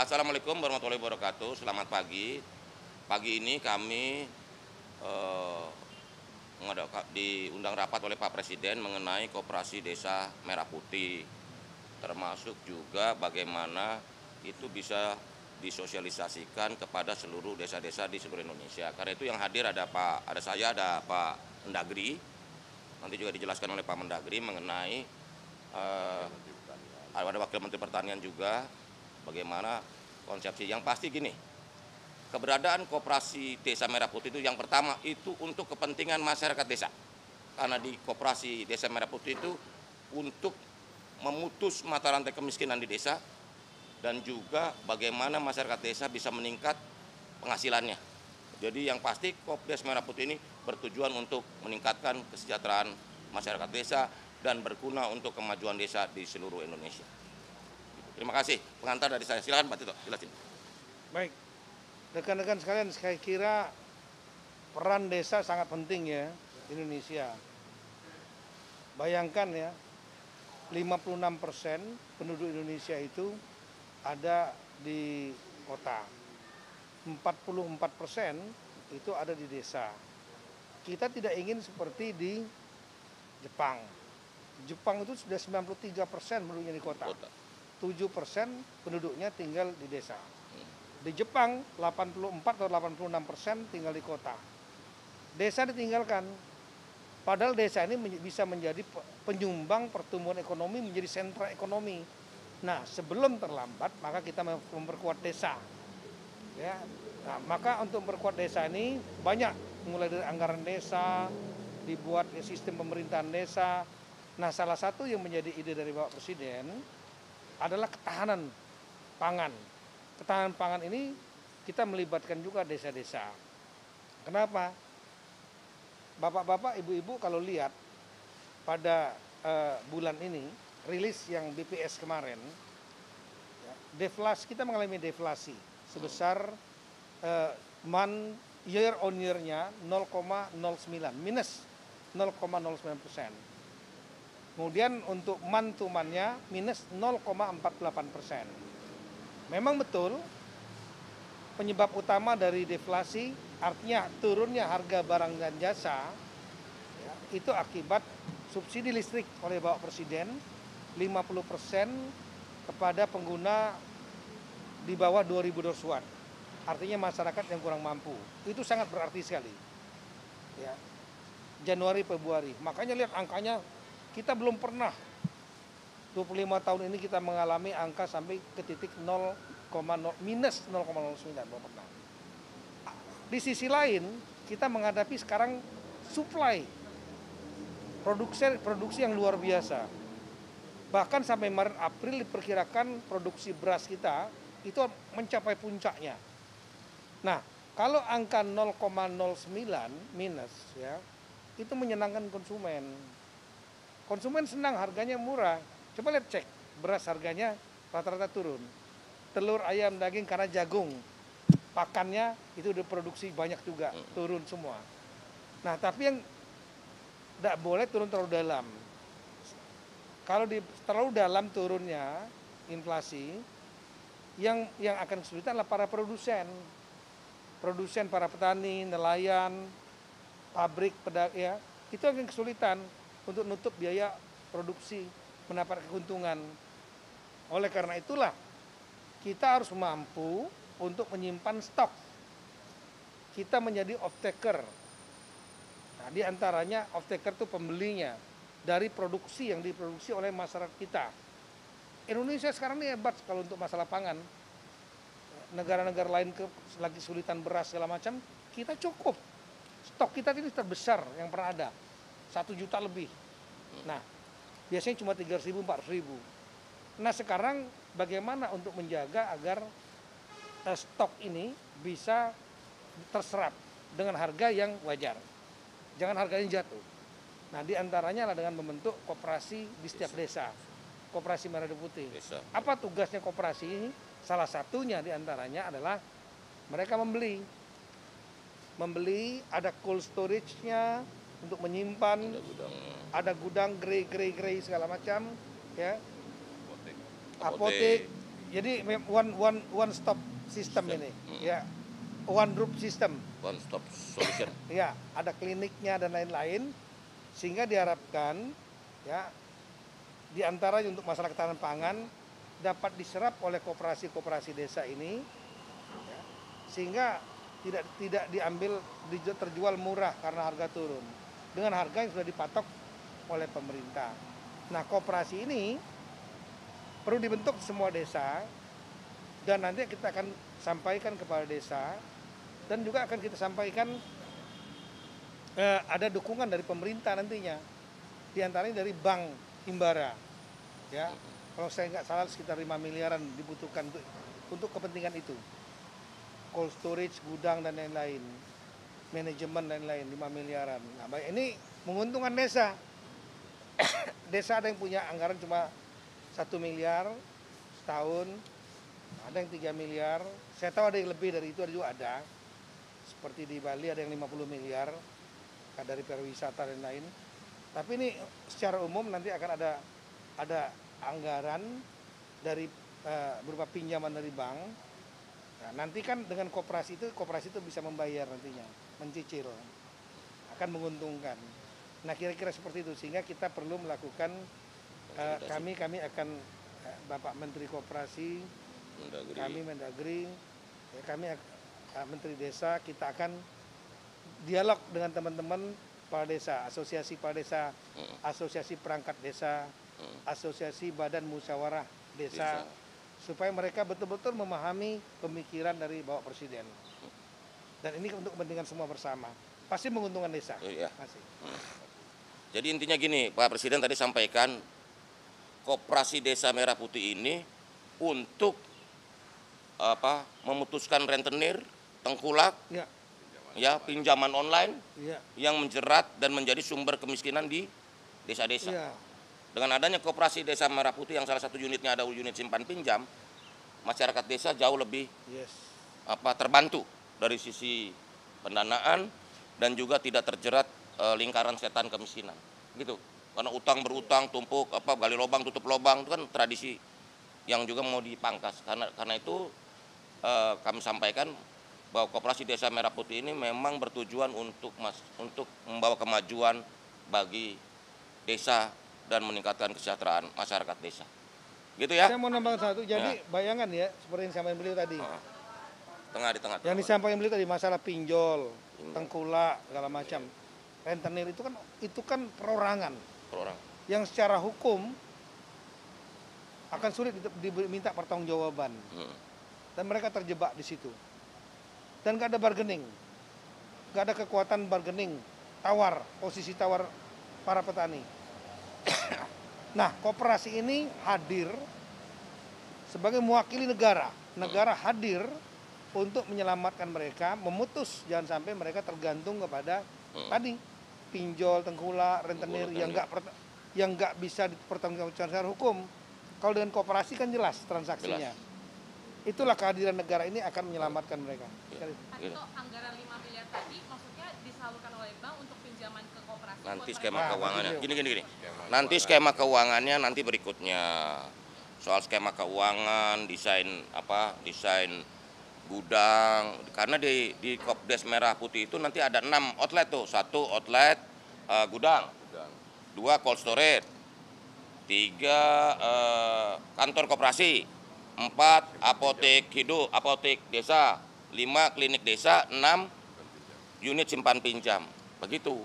Assalamualaikum warahmatullahi wabarakatuh. Selamat pagi. Pagi ini kami diundang rapat oleh Pak Presiden mengenai Koperasi Desa Merah Putih, termasuk juga bagaimana itu bisa disosialisasikan kepada seluruh desa-desa di seluruh Indonesia. Karena itu yang hadir ada saya, ada Pak Mendagri. Nanti juga dijelaskan oleh Pak Mendagri mengenai ada Wakil Menteri Pertanian juga, bagaimana konsepsi. Yang pasti gini, keberadaan Koperasi Desa Merah Putih itu yang pertama itu untuk kepentingan masyarakat desa. Karena di Koperasi Desa Merah Putih itu untuk memutus mata rantai kemiskinan di desa dan juga bagaimana masyarakat desa bisa meningkat penghasilannya. Jadi yang pasti Kopdes Merah Putih ini bertujuan untuk meningkatkan kesejahteraan masyarakat desa dan berguna untuk kemajuan desa di seluruh Indonesia. Terima kasih. Pengantar dari saya. Silakan Pak Tito, jelasin. Baik, rekan-rekan sekalian, saya kira peran desa sangat penting ya di Indonesia. Bayangkan ya, 56% penduduk Indonesia itu ada di kota. 44% itu ada di desa. Kita tidak ingin seperti di Jepang. Jepang itu sudah 93% penduduknya di kota. 7% penduduknya tinggal di desa. Di Jepang 84 atau 86% tinggal di kota. Desa ditinggalkan. Padahal desa ini bisa menjadi penyumbang pertumbuhan ekonomi, menjadi sentra ekonomi. Nah, sebelum terlambat maka kita memperkuat desa. Ya. Nah, maka untuk memperkuat desa ini banyak, mulai dari anggaran desa, dibuat sistem pemerintahan desa. Nah, salah satu yang menjadi ide dari Bapak Presiden adalah ketahanan pangan. Ketahanan pangan ini kita melibatkan juga desa-desa. Kenapa? Bapak-bapak, ibu-ibu kalau lihat pada bulan ini, rilis yang BPS kemarin, ya, deflasi, kita mengalami deflasi sebesar year on year-nya 0,09, minus 0,09%. Kemudian untuk month to month-nya minus 0,48%. Memang betul penyebab utama dari deflasi, artinya turunnya harga barang dan jasa, ya, itu akibat subsidi listrik oleh Bapak Presiden 50% kepada pengguna di bawah 2000 watt. Artinya masyarakat yang kurang mampu. Itu sangat berarti sekali. Ya. Januari, Februari. Makanya lihat angkanya, kita belum pernah 25 tahun ini kita mengalami angka sampai ke titik minus 0,09, belum pernah. Di sisi lain, kita menghadapi sekarang supply produksi yang luar biasa. Bahkan sampai Maret April diperkirakan produksi beras kita itu mencapai puncaknya. Nah, kalau angka 0,09 minus ya, itu menyenangkan konsumen. Konsumen senang, harganya murah. Coba lihat cek, beras harganya rata-rata turun. Telur, ayam, daging karena jagung pakannya itu udah produksi banyak juga, turun semua. Nah, tapi yang tidak boleh turun terlalu dalam. Kalau terlalu dalam turunnya inflasi, yang akan kesulitan adalah para produsen. Produsen, para petani, nelayan, pabrik, pedagang, ya, itu akan kesulitan untuk nutup biaya produksi, mendapat keuntungan. Oleh karena itulah, kita harus mampu untuk menyimpan stok. Kita menjadi off-taker. Nah, di antaranya off-taker itu pembelinya dari produksi yang diproduksi oleh masyarakat kita. Indonesia sekarang ini hebat kalau untuk masalah pangan. Negara-negara lain lagi kesulitan beras segala macam, kita cukup. Stok kita ini terbesar yang pernah ada. 1 juta lebih. Nah, biasanya cuma 300.000, 400.000. Nah, sekarang bagaimana untuk menjaga agar stok ini bisa terserap dengan harga yang wajar. Jangan harganya jatuh. Nah, di antaranya adalah dengan membentuk koperasi di setiap desa. Koperasi Merah Putih. Apa tugasnya koperasi ini? Salah satunya di antaranya adalah mereka membeli, ada cold storage-nya untuk menyimpan, ada gudang grey segala macam, ya, apotek, Jadi one stop system ini, ya, one group system. One stop solution. Ya, ada kliniknya dan lain-lain, sehingga diharapkan ya di antaranya untuk masalah ketahanan pangan dapat diserap oleh koperasi-koperasi desa ini, ya, sehingga tidak diambil terjual murah karena harga turun dengan harga yang sudah dipatok oleh pemerintah. Nah, koperasi ini perlu dibentuk semua desa dan nanti kita akan sampaikan kepada desa dan juga akan kita sampaikan ada dukungan dari pemerintah nantinya, diantaranya dari Bank Himbara, ya. Kalau saya nggak salah sekitar 5 miliaran dibutuhkan untuk kepentingan itu, cold storage, gudang dan lain-lain, manajemen dan lain-lain 5 miliaran. Nah, baik, ini menguntungkan desa. Desa ada yang punya anggaran cuma 1 miliar setahun, ada yang 3 miliar. Saya tahu ada yang lebih dari itu, ada juga ada. Seperti di Bali ada yang 50 miliar dari pariwisata dan lain. Tapi ini secara umum nanti akan ada anggaran dari berupa pinjaman dari bank. Nah, nanti kan dengan koperasi itu bisa membayar nantinya, mencicil, akan menguntungkan. Nah, kira-kira seperti itu, sehingga kita perlu melakukan kami akan Bapak Menteri Koperasi, kami Mendagri, ya, kami Menteri Desa, kita akan dialog dengan teman-teman kepala desa, asosiasi kepala desa, asosiasi perangkat desa, asosiasi badan musyawarah desa, supaya mereka betul-betul memahami pemikiran dari Bapak Presiden. Dan ini untuk kepentingan semua bersama. Pasti menguntungkan desa. Iya. Jadi intinya gini, Pak Presiden tadi sampaikan Koperasi Desa Merah Putih ini untuk memutuskan rentenir, tengkulak, ya, pinjaman online, yang menjerat dan menjadi sumber kemiskinan di desa-desa. Dengan adanya Koperasi Desa Merah Putih yang salah satu unitnya ada unit simpan pinjam, masyarakat desa jauh lebih terbantu dari sisi pendanaan dan juga tidak terjerat lingkaran setan kemiskinan, gitu. Karena utang berutang, tumpuk, gali lubang, tutup lubang, itu kan tradisi yang juga mau dipangkas. Karena itu kami sampaikan bahwa Koperasi Desa Merah Putih ini memang bertujuan untuk membawa kemajuan bagi desa dan meningkatkan kesejahteraan masyarakat desa. Gitu ya. Saya mau nambah satu, jadi bayangan ya, seperti yang disampaikan beliau tadi. Di tengah. Yang disampaikan beliau tadi masalah pinjol, tengkulak, segala macam. Rentenir itu kan perorangan. Yang secara hukum akan sulit diminta pertanggungjawaban. Dan mereka terjebak di situ. Dan nggak ada bargaining, nggak ada kekuatan bargaining, posisi tawar para petani. Nah, koperasi ini hadir sebagai mewakili negara. Negara hadir untuk menyelamatkan mereka, memutus jangan sampai mereka tergantung kepada tadi pinjol, tengkulak, rentenir yang nggak bisa dipertanggungjawabkan secara hukum. Kalau dengan koperasi kan jelas transaksinya. Itulah kehadiran negara ini akan menyelamatkan mereka. Pak Tito, anggaran 5 miliar tadi maksudnya disalurkan oleh bank untuk pinjaman ke koperasi? Nanti skema keuangannya, gini. Nanti skema keuangannya nanti berikutnya. Soal skema keuangan, desain gudang. Karena di Kopdes Merah Putih itu nanti ada 6 outlet tuh. 1 outlet gudang, 2 cold storage, 3 kantor koperasi, 4 apotek hidup, apotek desa, 5 klinik desa, 6 unit simpan pinjam. Begitu.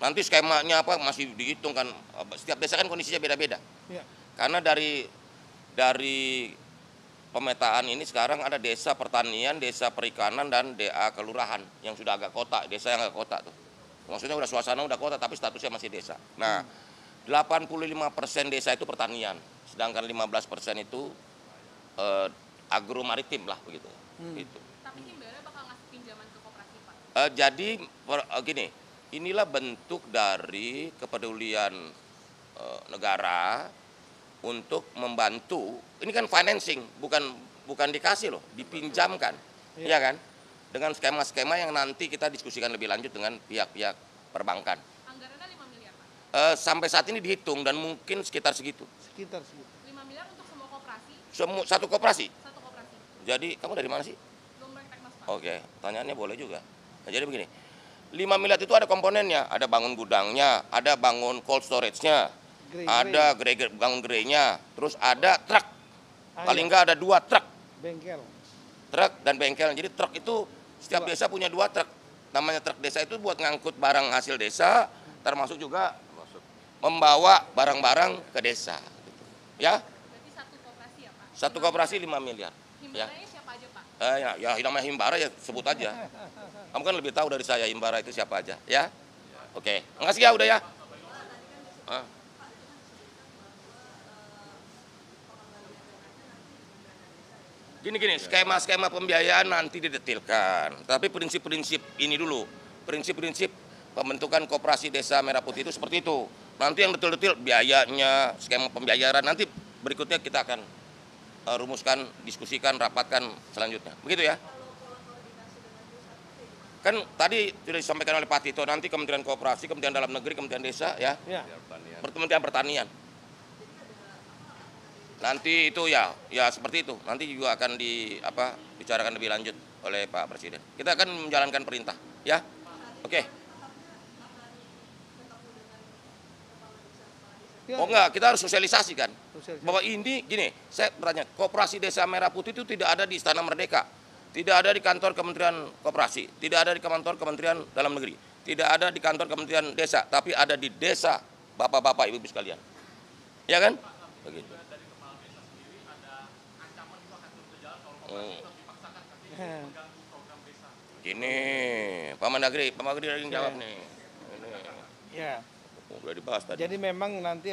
Nanti skemanya masih dihitung kan. Setiap desa kan kondisinya beda-beda. Karena dari pemetaan ini sekarang ada desa pertanian, desa perikanan, dan DA kelurahan yang sudah agak kota, desa yang agak kota tuh. Maksudnya udah suasana udah kota tapi statusnya masih desa. Nah, 85% desa itu pertanian, sedangkan 15% itu agro maritim lah begitu. Gitu. Tapi Himbara bakal ngasih pinjaman ke koperasi, Pak? Jadi gini, inilah bentuk dari kepedulian negara untuk membantu. Ini kan financing, bukan dikasih loh, dipinjamkan, ya kan? Dengan skema-skema yang nanti kita diskusikan lebih lanjut dengan pihak-pihak perbankan. Anggarannya 5 miliar, Pak? Sampai saat ini dihitung dan mungkin sekitar segitu. 5 miliar untuk semua koperasi? Satu koperasi. Satu koperasi. Jadi kamu dari mana sih? Lumbung Teknos, Pak. Oke, pertanyaannya boleh juga. Nah, jadi begini, 5 miliar itu ada komponennya, ada bangun gudangnya, ada bangun cold storage-nya, ada bangun gerai-nya, terus ada truk. Paling nggak ada 2 truk. Bengkel. Truk dan bengkel. Jadi truk itu setiap desa punya 2 truk. Namanya truk desa itu buat ngangkut barang hasil desa, termasuk juga membawa barang-barang ke desa. Ya, Berarti satu koperasi ya, Pak? satu koperasi 5 miliar. Ya. Himbaranya siapa aja, Pak? Ya namanya Himbara ya sebut aja. Kamu kan lebih tahu dari saya Himbara itu siapa aja, ya? Oke, makasih ya udah ya. Ah. Gini, skema-skema pembiayaan nanti didetilkan. Tapi prinsip-prinsip ini dulu, prinsip-prinsip pembentukan koperasi desa Merah Putih itu seperti itu. Nanti yang detail-detail biayanya, skema pembiayaan nanti berikutnya kita akan rumuskan, diskusikan, rapatkan selanjutnya. Begitu ya. Kan tadi sudah disampaikan oleh Pak Tito, nanti Kementerian Koperasi, Kementerian Dalam Negeri, Kementerian Desa, ya, Kementerian Pertanian. Nanti itu ya seperti itu. Nanti juga akan dibicarakan lebih lanjut oleh Pak Presiden. Kita akan menjalankan perintah, ya. Oke. Oh enggak, kita harus sosialisasikan. Bahwa ini gini, saya bertanya, Koperasi Desa Merah Putih itu tidak ada di Istana Merdeka, tidak ada di kantor Kementerian Koperasi, tidak ada di kantor Kementerian Dalam Negeri, tidak ada di kantor Kementerian Desa, tapi ada di desa Bapak-bapak, Ibu-ibu sekalian. Ya kan? Begitu. Gini, Pak Mendagri lagi jawab nih. Ini. Ya. Udah dibahas tadi. Jadi memang nanti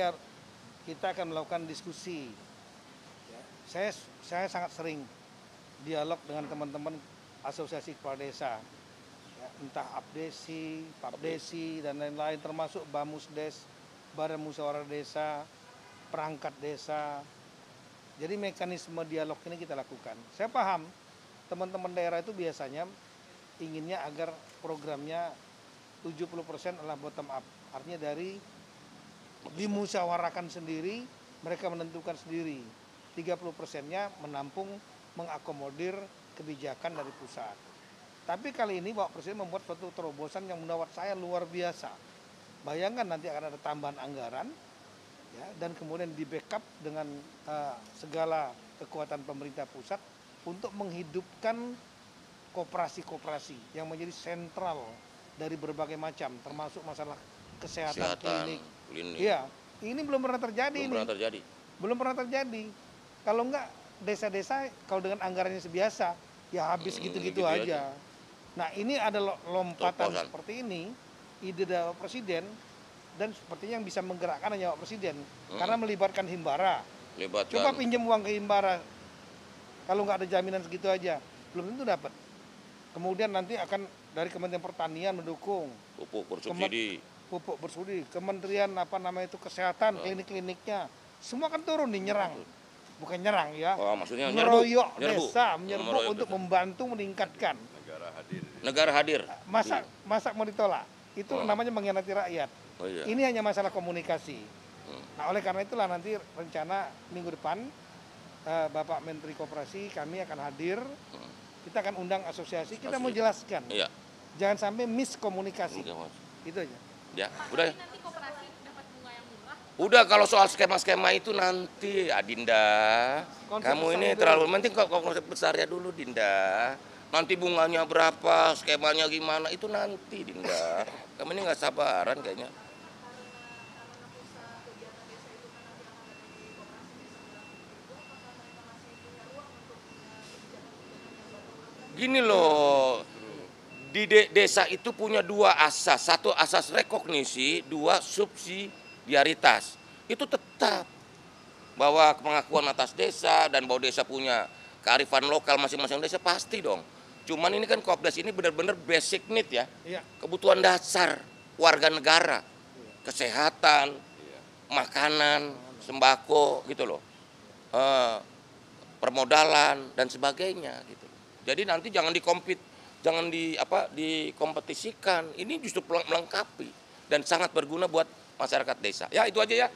kita akan melakukan diskusi. Ya, saya sangat sering dialog dengan teman-teman asosiasi kepala desa, ya, entah Abdesi, Papdesi dan lain-lain, termasuk Bamusdes, Badan Musyawarah Desa, perangkat desa. Jadi mekanisme dialog ini kita lakukan. Saya paham teman-teman daerah itu biasanya inginnya agar programnya 70% adalah bottom up. Artinya dari dimusyawarakan sendiri, mereka menentukan sendiri. 30%-nya menampung, mengakomodir kebijakan dari pusat. Tapi kali ini Bapak Presiden membuat suatu terobosan yang menurut saya luar biasa. Bayangkan nanti akan ada tambahan anggaran, ya, dan kemudian di backup dengan segala kekuatan pemerintah pusat untuk menghidupkan koperasi-koperasi yang menjadi sentral dari berbagai macam, termasuk masalah kesehatan klinik. Iya, ini belum pernah terjadi. Belum pernah terjadi. Kalau enggak desa-desa kalau dengan anggarannya sebiasa, ya habis gitu-gitu aja. Nah, ini ada lompatan seperti ini, ide dari Presiden, dan sepertinya yang bisa menggerakkan hanya Pak Presiden, karena melibatkan Himbara. Coba pinjam uang ke Himbara, kalau nggak ada jaminan segitu aja, belum tentu dapat. Kemudian nanti akan dari Kementerian Pertanian mendukung pupuk bersubsidi, Kementerian Kesehatan, klinik-kliniknya, semua kan turun nih, nyerang, bukan nyerang ya, ngeroyok desa, menyerbu untuk membantu meningkatkan. Negara hadir. Masa mau ditolak? Itu namanya mengkhianati rakyat. Ini hanya masalah komunikasi. Nah, oleh karena itulah nanti rencana minggu depan Bapak Menteri Koperasi kami akan hadir. Kita akan undang asosiasi, kita mau jelaskan. Iya. Jangan sampai miskomunikasi. Itu aja. Ya, udah. Nanti koperasi dapat bunga yang murah. Udah, kalau soal skema-skema itu nanti, Dinda. Kamu ini terlalu penting kok konsep besarnya dulu, Dinda. Nanti bunganya berapa, skemanya gimana, itu nanti, Dinda. Kamu ini nggak sabaran kayaknya. Gini loh, di desa itu punya 2 asas, 1 asas rekognisi, 2 subsidiaritas. Itu tetap bahwa pengakuan atas desa dan bahwa desa punya kearifan lokal masing-masing desa pasti dong. Cuman ini kan Kopdas ini benar-benar basic need ya, kebutuhan dasar warga negara, kesehatan, makanan, sembako gitu loh, permodalan dan sebagainya gitu. Jadi nanti jangan dikompetisikan. Ini justru melengkapi dan sangat berguna buat masyarakat desa. Ya, itu aja ya.